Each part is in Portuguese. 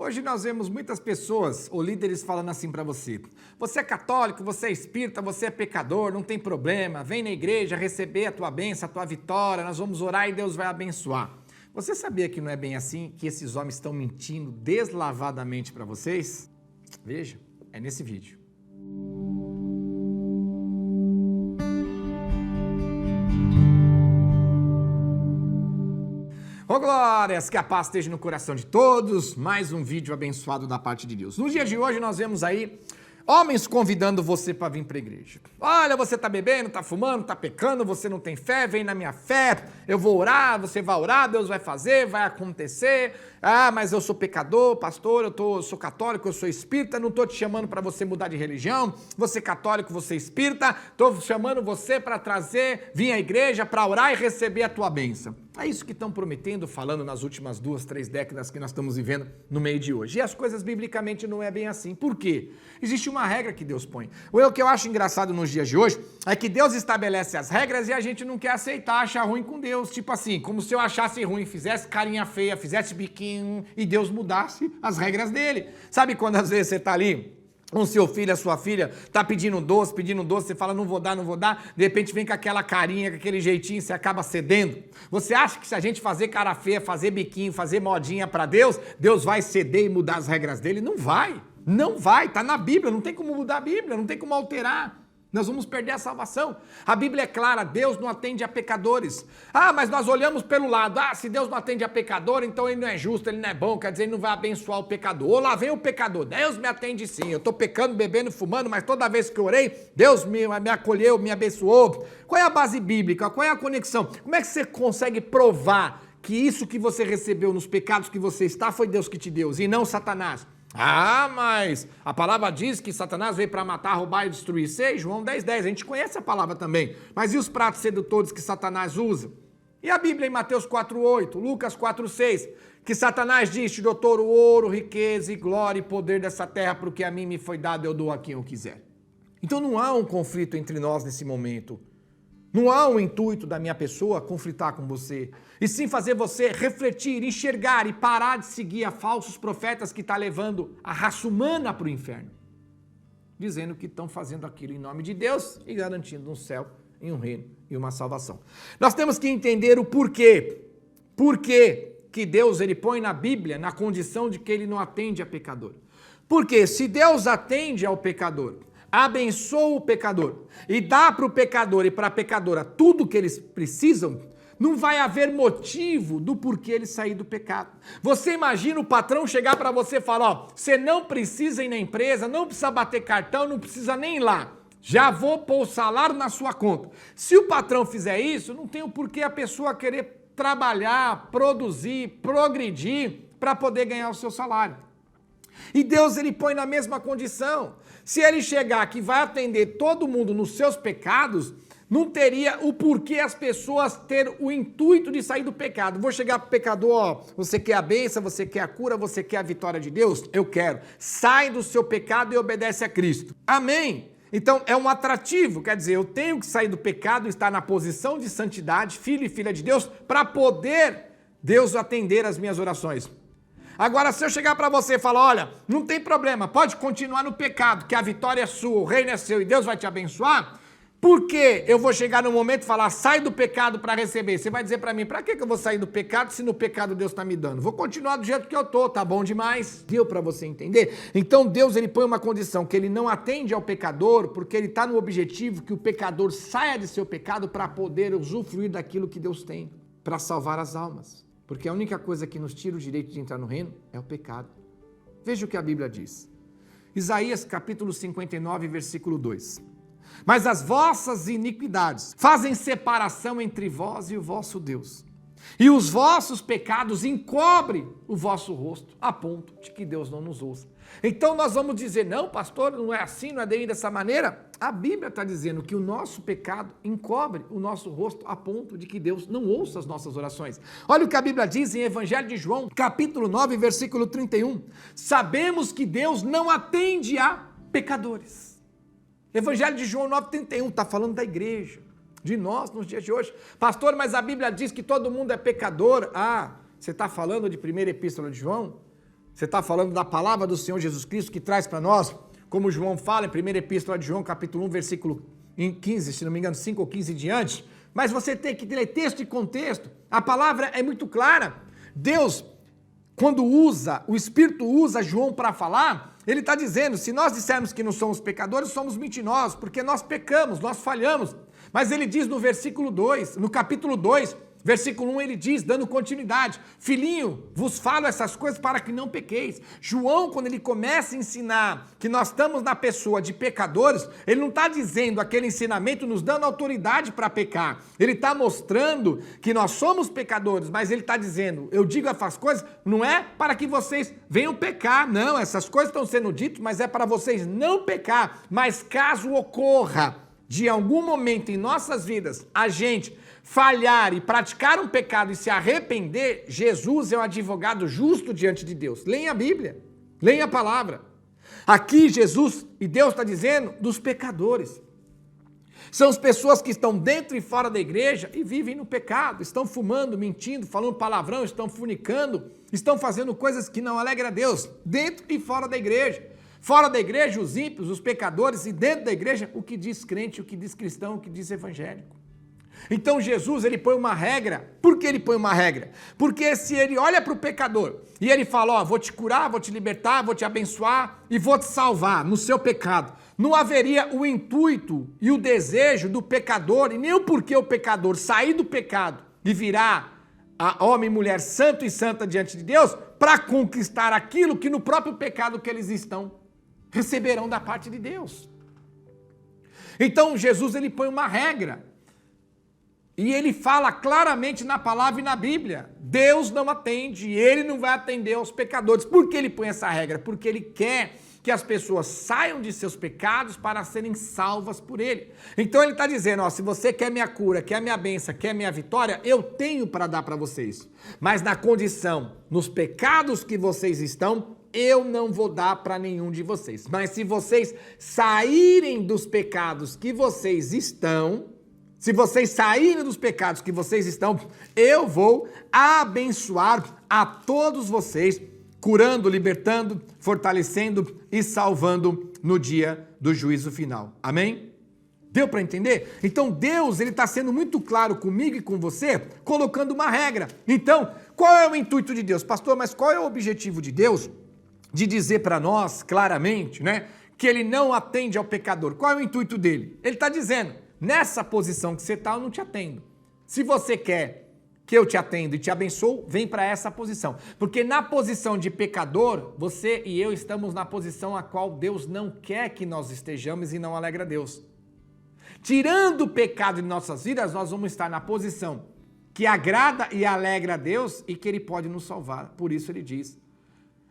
Hoje nós vemos muitas pessoas ou líderes falando assim para você: você é católico, você é espírita, você é pecador, não tem problema, vem na igreja receber a tua bênção, a tua vitória, nós vamos orar e Deus vai abençoar. Você sabia que não é bem assim, que esses homens estão mentindo deslavadamente para vocês? Veja, é nesse vídeo. Ô glórias, que a paz esteja no coração de todos, mais um vídeo abençoado da parte de Deus. No dia de hoje nós vemos aí homens convidando você para vir para a igreja. Olha, você está bebendo, está fumando, está pecando, você não tem fé, vem na minha fé, eu vou orar, você vai orar, Deus vai fazer, vai acontecer. Ah, mas eu sou pecador, pastor, eu sou católico, eu sou espírita, não estou te chamando para você mudar de religião, você católico, você espírita, estou chamando você para vir à igreja, para orar e receber a tua bênção. É isso que estão prometendo, falando nas últimas 2, 3 décadas que nós estamos vivendo no meio de hoje. E as coisas biblicamente não é bem assim. Por quê? Existe uma regra que Deus põe. O que eu acho engraçado nos dias de hoje é que Deus estabelece as regras e a gente não quer aceitar, achar ruim com Deus. Tipo assim, como se eu achasse ruim, fizesse carinha feia, fizesse biquinho e Deus mudasse as regras dele. Sabe quando às vezes você está ali, o seu filho, a sua filha, tá pedindo doce, você fala, não vou dar, de repente vem com aquela carinha, com aquele jeitinho, você acaba cedendo. Você acha que se a gente fazer cara feia, fazer biquinho, fazer modinha para Deus, Deus vai ceder e mudar as regras dele? Não vai, tá na Bíblia, não tem como mudar a Bíblia, não tem como alterar. Nós vamos perder a salvação. A Bíblia é clara, Deus não atende a pecadores. Ah, mas nós olhamos pelo lado, se Deus não atende a pecador, então ele não é justo, ele não é bom, quer dizer, ele não vai abençoar o pecador. Ou lá vem o pecador, Deus me atende sim, eu estou pecando, bebendo, fumando, mas toda vez que eu orei, Deus me acolheu, me abençoou. Qual é a base bíblica? Qual é a conexão? Como é que você consegue provar que isso que você recebeu nos pecados que você está foi Deus que te deu e não Satanás? Ah, mas a palavra diz que Satanás veio para matar, roubar e destruir. João 10:10, a gente conhece a palavra também. Mas e os pratos sedutores que Satanás usa? E a Bíblia em Mateus 4:8, Lucas 4:6, que Satanás diz: te dou todo o ouro, riqueza e glória e poder dessa terra, porque a mim me foi dado, eu dou a quem eu quiser. Então não há um conflito entre nós nesse momento. Não há um intuito da minha pessoa conflitar com você, e sim fazer você refletir, enxergar e parar de seguir a falsos profetas que estão levando a raça humana para o inferno, dizendo que estão fazendo aquilo em nome de Deus e garantindo um céu e um reino e uma salvação. Nós temos que entender o porquê. Por que Deus ele põe na Bíblia na condição de que ele não atende a pecador? Porque se Deus atende ao pecador, abençoa o pecador e dá para o pecador e para a pecadora tudo o que eles precisam, não vai haver motivo do porquê ele sair do pecado. Você imagina o patrão chegar para você e falar: você não precisa ir na empresa, não precisa bater cartão, não precisa nem ir lá, já vou pôr o salário na sua conta. Se o patrão fizer isso, não tem o porquê a pessoa querer trabalhar, produzir, progredir para poder ganhar o seu salário. E Deus ele põe na mesma condição. Se ele chegar que vai atender todo mundo nos seus pecados, não teria o porquê as pessoas terem o intuito de sair do pecado. Vou chegar para o pecador: você quer a bênção, você quer a cura, você quer a vitória de Deus? Eu quero. Sai do seu pecado e obedece a Cristo. Amém? Então é um atrativo, quer dizer, eu tenho que sair do pecado, estar na posição de santidade, filho e filha de Deus, para poder Deus atender as minhas orações. Agora, se eu chegar para você e falar: olha, não tem problema, pode continuar no pecado, que a vitória é sua, o reino é seu e Deus vai te abençoar, por que eu vou chegar no momento e falar: sai do pecado para receber? Você vai dizer para mim: para que eu vou sair do pecado se no pecado Deus está me dando? Vou continuar do jeito que eu estou, tá bom demais? Deu para você entender? Então Deus ele põe uma condição que ele não atende ao pecador, porque ele está no objetivo que o pecador saia de seu pecado para poder usufruir daquilo que Deus tem, para salvar as almas. Porque a única coisa que nos tira o direito de entrar no reino é o pecado. Veja o que a Bíblia diz. Isaías capítulo 59, versículo 2. Mas as vossas iniquidades fazem separação entre vós e o vosso Deus. E os vossos pecados encobrem o vosso rosto, a ponto de que Deus não nos ouça. Então nós vamos dizer: não, pastor, não é assim, não é dessa maneira. A Bíblia está dizendo que o nosso pecado encobre o nosso rosto a ponto de que Deus não ouça as nossas orações. Olha o que a Bíblia diz em Evangelho de João, capítulo 9, versículo 31. Sabemos que Deus não atende a pecadores. Evangelho de João 9:31, está falando da igreja, de nós nos dias de hoje. Pastor, mas a Bíblia diz que todo mundo é pecador. Você está falando de primeira epístola de João? Você está falando da palavra do Senhor Jesus Cristo que traz para nós, como João fala em 1ª Epístola de João, capítulo 1, versículo 15, se não me engano, 5 ou 15 diante. Mas você tem que ler texto e contexto. A palavra é muito clara. Deus, quando o Espírito usa João para falar, ele está dizendo, se nós dissermos que não somos pecadores, somos mentirosos, porque nós pecamos, nós falhamos. Mas ele diz no versículo 2, no capítulo 2, versículo 1, ele diz, dando continuidade, filhinho, vos falo essas coisas para que não pequeis. João, quando ele começa a ensinar que nós estamos na pessoa de pecadores, ele não está dizendo aquele ensinamento nos dando autoridade para pecar. Ele está mostrando que nós somos pecadores, mas ele está dizendo, eu digo essas coisas, não é para que vocês venham pecar, não, essas coisas estão sendo ditas, mas é para vocês não pecar. Mas caso ocorra de algum momento em nossas vidas, a gente falhar e praticar um pecado e se arrepender, Jesus é um advogado justo diante de Deus. Leia a Bíblia, leia a palavra. Aqui Jesus e Deus está dizendo dos pecadores. São as pessoas que estão dentro e fora da igreja e vivem no pecado, estão fumando, mentindo, falando palavrão, estão fornicando, estão fazendo coisas que não alegram a Deus, dentro e fora da igreja. Fora da igreja, os ímpios, os pecadores, e dentro da igreja, o que diz crente, o que diz cristão, o que diz evangélico. Então Jesus, ele põe uma regra. Por que ele põe uma regra? Porque se ele olha para o pecador e ele fala, ó, vou te curar, vou te libertar, vou te abençoar e vou te salvar no seu pecado, não haveria o intuito e o desejo do pecador, e nem o porquê o pecador sair do pecado e virar a homem e mulher santo e santa diante de Deus para conquistar aquilo que no próprio pecado que eles estão receberão da parte de Deus. Então Jesus, ele põe uma regra. E ele fala claramente na palavra e na Bíblia. Deus não atende, ele não vai atender aos pecadores. Por que ele põe essa regra? Porque ele quer que as pessoas saiam de seus pecados para serem salvas por ele. Então ele está dizendo, ó, se você quer minha cura, quer minha bênção, quer minha vitória, eu tenho para dar para vocês. Mas na condição, nos pecados que vocês estão, eu não vou dar para nenhum de vocês. Mas se vocês saírem dos pecados que vocês estão, se vocês saírem dos pecados que vocês estão, eu vou abençoar a todos vocês, curando, libertando, fortalecendo e salvando no dia do juízo final. Amém? Deu para entender? Então Deus, ele está sendo muito claro comigo e com você, colocando uma regra. Então, qual é o intuito de Deus? Pastor, mas qual é o objetivo de Deus de dizer para nós claramente, né, que ele não atende ao pecador? Qual é o intuito dele? Ele está dizendo, nessa posição que você está, eu não te atendo. Se você quer que eu te atenda e te abençoo, vem para essa posição. Porque na posição de pecador, você e eu estamos na posição a qual Deus não quer que nós estejamos e não alegra Deus. Tirando o pecado de nossas vidas, nós vamos estar na posição que agrada e alegra a Deus e que Ele pode nos salvar. Por isso Ele diz.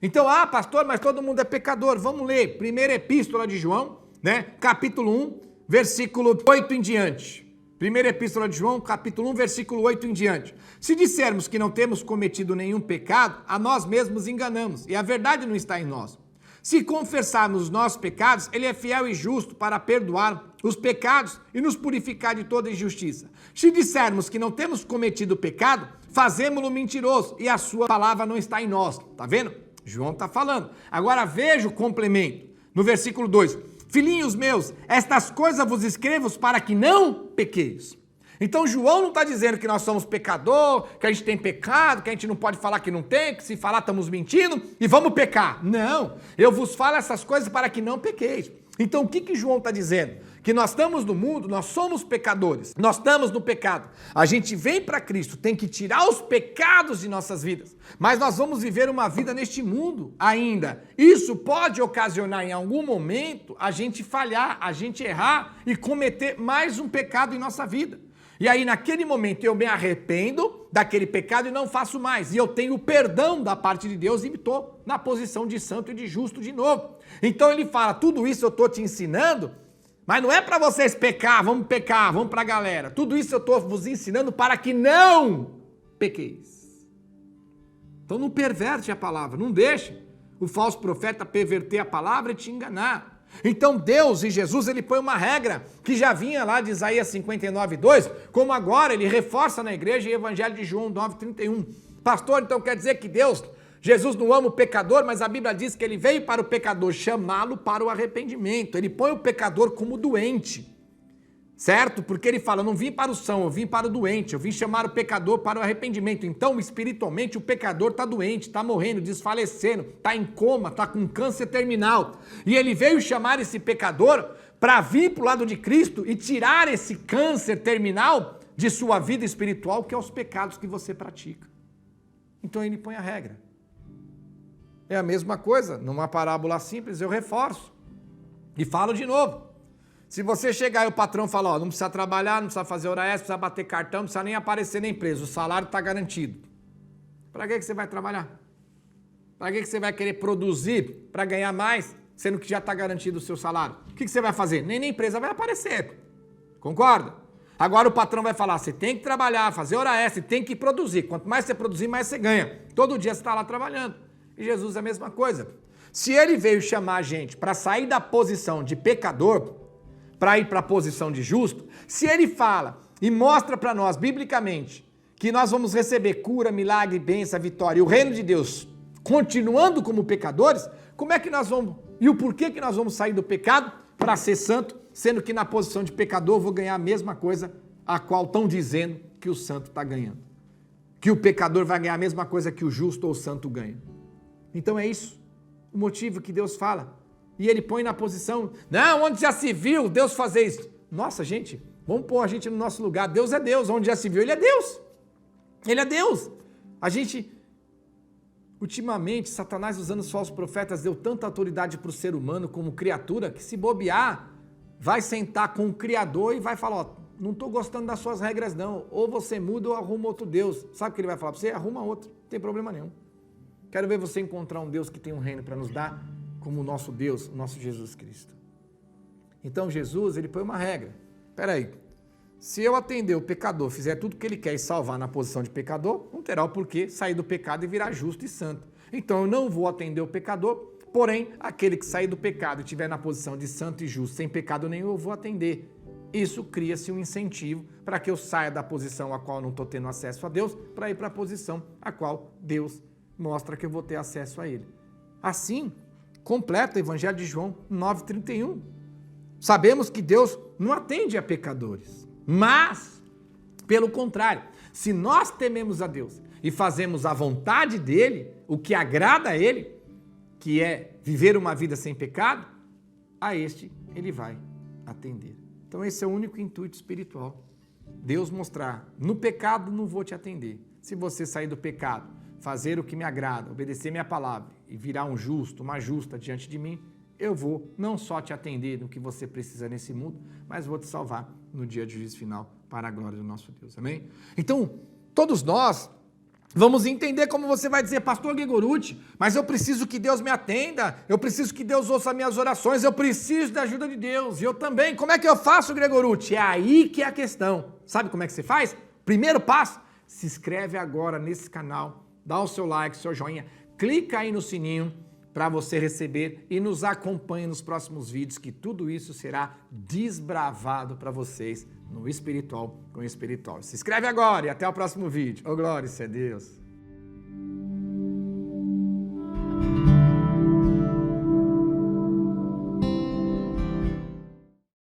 Então, pastor, mas todo mundo é pecador. Vamos ler 1ª Epístola de João, né? Capítulo 1, versículo 8 em diante. 1ª Epístola de João, capítulo 1, versículo 8 em diante. Se dissermos que não temos cometido nenhum pecado, a nós mesmos enganamos, e a verdade não está em nós. Se confessarmos os nossos pecados, ele é fiel e justo para perdoar os pecados e nos purificar de toda injustiça. Se dissermos que não temos cometido pecado, fazemo-lo mentiroso, e a sua palavra não está em nós. Tá vendo? João está falando. Agora veja o complemento. No versículo 2. Filhinhos meus, estas coisas vos escrevo para que não pequeis. Então João não está dizendo que nós somos pecador, que a gente tem pecado, que a gente não pode falar que não tem, que se falar estamos mentindo e vamos pecar. Não, eu vos falo essas coisas para que não pequeis. Então o que João está dizendo? Que nós estamos no mundo, nós somos pecadores, nós estamos no pecado. A gente vem para Cristo, tem que tirar os pecados de nossas vidas, mas nós vamos viver uma vida neste mundo ainda. Isso pode ocasionar em algum momento a gente falhar, a gente errar e cometer mais um pecado em nossa vida. E aí naquele momento eu me arrependo daquele pecado e não faço mais. E eu tenho o perdão da parte de Deus e estou na posição de santo e de justo de novo. Então ele fala, tudo isso eu estou te ensinando, mas não é para vocês pecar, vamos para a galera. Tudo isso eu estou vos ensinando para que não pequeis. Então não perverte a palavra, não deixe o falso profeta perverter a palavra e te enganar. Então Deus e Jesus, ele põe uma regra que já vinha lá de Isaías 59:2, como agora ele reforça na igreja em Evangelho de João 9:31. Pastor, então quer dizer que Deus Jesus não ama o pecador, mas a Bíblia diz que ele veio para o pecador chamá-lo para o arrependimento. Ele põe o pecador como doente, certo? Porque ele fala, não vim para o são, eu vim para o doente, eu vim chamar o pecador para o arrependimento. Então, espiritualmente, o pecador está doente, está morrendo, desfalecendo, está em coma, está com câncer terminal. E ele veio chamar esse pecador para vir para o lado de Cristo e tirar esse câncer terminal de sua vida espiritual, que é os pecados que você pratica. Então, ele põe a regra. É a mesma coisa, numa parábola simples, eu reforço e falo de novo. Se você chegar e o patrão falar, ó, não precisa trabalhar, não precisa fazer hora extra, não precisa bater cartão, não precisa nem aparecer na empresa, o salário está garantido. Para que você vai trabalhar? Para que você vai querer produzir para ganhar mais, sendo que já está garantido o seu salário? O que você vai fazer? Nem na empresa vai aparecer. Concorda? Agora o patrão vai falar, você tem que trabalhar, fazer hora extra, tem que produzir. Quanto mais você produzir, mais você ganha. Todo dia você está lá trabalhando. E Jesus é a mesma coisa. Se ele veio chamar a gente para sair da posição de pecador, para ir para a posição de justo, se ele fala e mostra para nós, biblicamente, que nós vamos receber cura, milagre, bênção, vitória, e o reino de Deus continuando como pecadores, como é que nós vamos, e o porquê que nós vamos sair do pecado para ser santo, sendo que na posição de pecador eu vou ganhar a mesma coisa a qual estão dizendo que o santo está ganhando. Que o pecador vai ganhar a mesma coisa que o justo ou o santo ganha. Então é isso, o motivo que Deus fala. E ele põe na posição, não, onde já se viu Deus fazer isso? Nossa, gente, vamos pôr a gente no nosso lugar. Deus é Deus, onde já se viu, ele é Deus. Ele é Deus. A gente, ultimamente, Satanás usando os falsos profetas deu tanta autoridade para o ser humano como criatura, que se bobear, vai sentar com o Criador e vai falar, ó, não estou gostando das suas regras não, ou você muda ou arruma outro Deus. Sabe o que ele vai falar para você? Arruma outro, não tem problema nenhum. Quero ver você encontrar um Deus que tem um reino para nos dar, como o nosso Deus, o nosso Jesus Cristo. Então Jesus, ele põe uma regra. Espera aí, se eu atender o pecador, fizer tudo o que ele quer e salvar na posição de pecador, não terá o porquê sair do pecado e virar justo e santo. Então eu não vou atender o pecador, porém, aquele que sair do pecado e estiver na posição de santo e justo, sem pecado nenhum, eu vou atender. Isso cria-se um incentivo para que eu saia da posição a qual eu não estou tendo acesso a Deus, para ir para a posição a qual Deus mostra que eu vou ter acesso a Ele. Assim, completa o Evangelho de João 9,31. Sabemos que Deus não atende a pecadores, mas, pelo contrário, se nós tememos a Deus e fazemos a vontade dEle, o que agrada a Ele, que é viver uma vida sem pecado, a este Ele vai atender. Então esse é o único intuito espiritual. Deus mostrar, no pecado não vou te atender. Se você sair do pecado, fazer o que me agrada, obedecer minha palavra e virar um justo, uma justa diante de mim, eu vou não só te atender no que você precisa nesse mundo, mas vou te salvar no dia de juízo final para a glória do nosso Deus. Amém? Então, todos nós vamos entender como você vai dizer, pastor Gregorucci, mas eu preciso que Deus me atenda, eu preciso que Deus ouça minhas orações, eu preciso da ajuda de Deus, e eu também. Como é que eu faço, Gregorucci? É aí que é a questão. Sabe como é que você faz? Primeiro passo, se inscreve agora nesse canal, dá o seu like, seu joinha, clica aí no sininho para você receber e nos acompanhe nos próximos vídeos, que tudo isso será desbravado para vocês no espiritual com o espiritual. Se inscreve agora e até o próximo vídeo. Ô, glória a Deus!